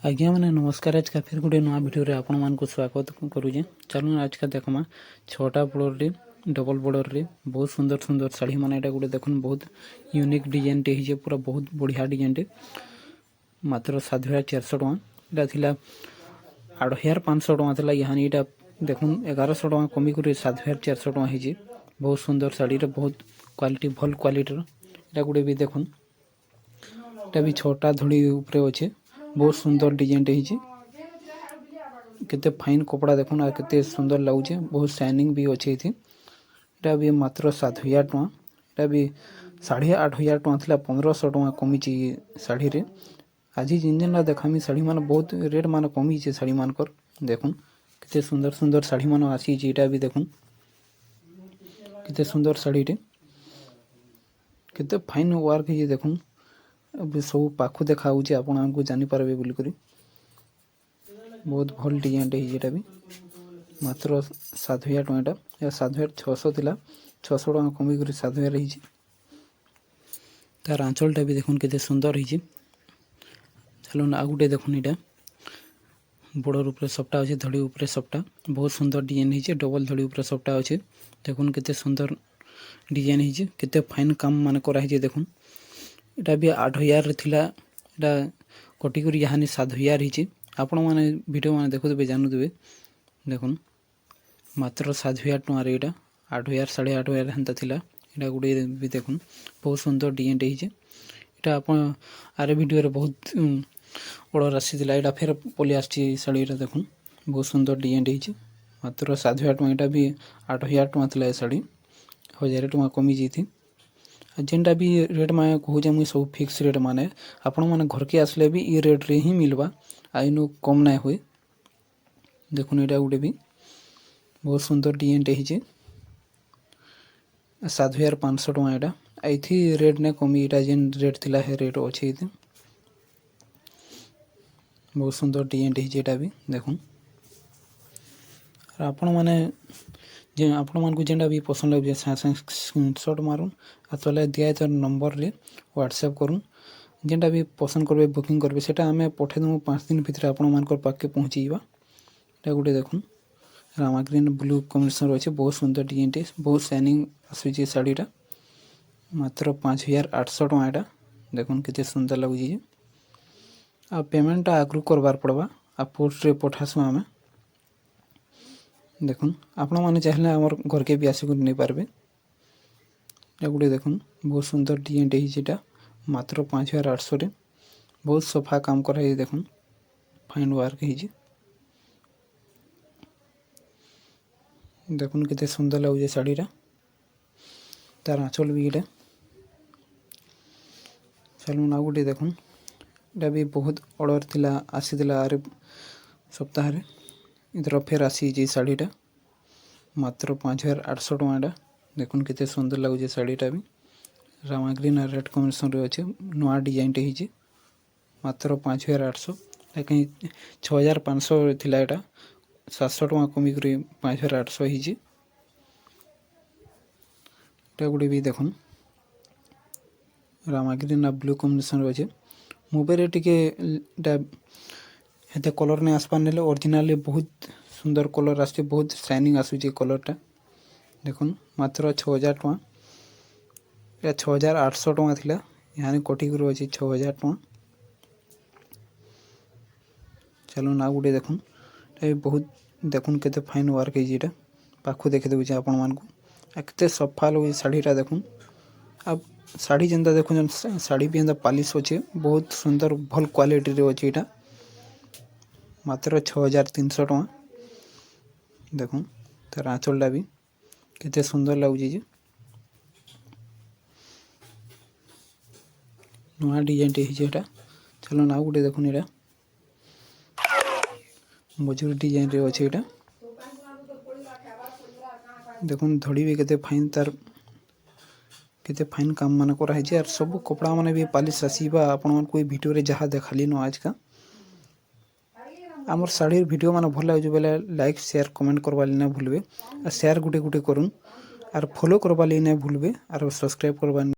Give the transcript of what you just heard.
आज्ञा मैंने नमस्कार। आज का फिर गोटे नुआ भिडियो आपण मानक स्वागत करुचे। चलो आज का देखमा 6टा बॉर्डर रे डबल बॉर्डर रे बहुत सुंदर सुंदर साड़ी माने एटा गोटे देखुन बहुत यूनिक डिजाइन टे हिजे पूरा बहुत बढ़िया डिजाइन टे मात्र 7400 टका एटा थिला 8500 टका थिला यहानी एटा देखुन 1100 टका कमी कर 7400 टका हिजे बहुत सुंदर साड़ी रे बहुत क्वालिटी भल क्वालिटी रो एटा गोटे भी देखुन एटा भी 6टा धड़ी ऊपर अच्छे बहुत सुंदर डिजाइन टे हिचे केते फाइन कपड़ा देखुन आ केते सुंदर लागुचे बहुत शाइनिंग भी अच्छे थी एटा भी मात्र 7000 टका एटा भी 8500 टका थिला 1500 टका कमी ची साड़ी रे आज जिन जिन देखामी साड़ी मान बहुत रेट मान कमी चे साड़ी मान कर देखुन केते सुंदर सुंदर साड़ी मान आसी ची एटा भी देखुन केते सुंदर साड़ी रे केते फाइन वर्क हिजे देखुन अभी सब पाखु देखा आपको जानीपारे बोलिक बहुत भल डिजाइन टे हिजेटा भी मात्र 7000 टका या 7600 थिला 600 टका कमी कर 7000 हिजे तार आंचलटा भी देखुन केते सुंदर हिजे। चलो आ गुटे देखुन इटा बॉर्डर ऊपर सबटा अच्छे धड़ी ऊपर सबटा बहुत सुंदर डिजाइन हिजे डबल धड़ी ऊपर सबटा अच्छे देखुन केते सुंदर डिजाइन हिजे केते फाइन काम मान करा हिजे देखुन एटा भी 8000 थिला एटा कटी कर यहानी 7000 हिचे आपण माने वीडियो माने देखुबे जानुबे देखुन मात्र 7000 टका रे एटा 8000 8500 हंता थिला एटा गुडे भी देखुन बहुत सुंदर डिजाइन हिचे एटा आपण आरे वीडियो रे बहुत ऑर्डर आसी थिला एटा फेर पली आसी साड़ी रे देखुन बहुत सुंदर डिजाइन हिचे मात्र 7000 टका एटा भी 8000 टका थिला ए साड़ी 1000 टका कमी जेथि जेनटा भी रेट में कहूँ मुझे सब फिक्स रेट माने आपण मैंने घर के आसले भी ये रेट रे ही मिलवा आइनु कम ना हुए देखुन एटा गोटे भी बहुत सुंदर डिजाइन टे हिचे 7500 टका एटा आइथी रेट ने कमी एटा जेन रेट थिला हे रेट अच्छे बहुत सुंदर डिजाइन टे हिचे एटा भी देखुन आपण माने जे आपण मानकु जेंडा भी पसंद लगे स्क्रीनशॉट मारुन आ तले दिया तो नंबर रे व्हाट्सएप करूँ जेंटा भी पसंद करबे बुकिंग करबे सेटा हमें पठे देमु 5 दिन भीतर आपण मानकर पाके पहुंची जीवा एटा गुटे देखुन रामा ग्रीन ब्लू कॉम्बिनेशन अछि बहुत सुंदर डिजाइन टे बहुत शाइनिंग आसी साड़ीटा मात्र 5800 टका एटा देखुन केते सुंदर लागु जी आ पेमेंट आगु करबार पड़बा आ पोस्ट रे पठासु हमें देखुन आपण माने चाहले हमर घर के भी आसी नहीं पारबे एटा गुटे देखुन बहुत सुंदर डिजाइन टे हिजेटा मात्र 5800 रे बहुत सफा काम करा है देखुन फाइन वर्क हिजे देखुन केते सुंदर लागु साड़ी रा तार आंचल भी एटा चलो ना गुटे देखुन एटा भी बहुत ऑर्डर थिला आसी थिला आरे सप्ताह रे इधर फेर आसी जे साड़ीटा मात्र 5800 टका एटा देखुन केते सुंदर लागु साड़ीटा भी रामा ग्रीन और रेड कॉम्बिनेशन रे अच्छे नुआ डिजाइन टे हिजे मात्र 5800 लेकिन 6500 थिला एटा 700 टका कमी कर 5800 हिजे एटा गुडे भी देखुन रामा ग्रीन और ब्लू कॉम्बिनेशन रे अच्छे मोबाइल टिके एटा हेते कलर ने आसपार नेले ओरिजिनल बहुत सुंदर कलर आसे बहुत शाइनिंग आसुची कलरटा देखुन मात्र 6000 टका या 6800 टका थिला यानी कोटी कर अछि 6000 टका चलो ना गुटे देखुन ए बहुत देखुन केते फाइन वर्क है जेटा पाखु देखे देबे आपण मानकु केते सफा लगे साड़ीटा देखुन अब साड़ी जेंदा देखुन साड़ी भी एंदा पॉलिश अछि बहुत सुंदर भल क्वालिटी रे अछि एटा मात्र 6300 टका देखुन तार आंचलटा भी केते सुंदर लागु जे नुआ डिजाइन टे हिजे एटा चलो ना गुटे देखुन एटा मजूर डिजाइन रे अछि एटा देखुन धड़ी भी केते फाइन तार केते फाइन काम माने करा हिजे और सब कपड़ा माने भी पॉलिश आसीबा आपण मन कोई वीडियो रे जहा देखाली न आज का आमर साड़ी वीडियो माने भल लागु बेले लाइक शेयर कमेंट करबा लेना भूलबे आ शेयर गुटे गुटे करूँ और फॉलो करबा लेना भूलबे और सब्सक्राइब करबा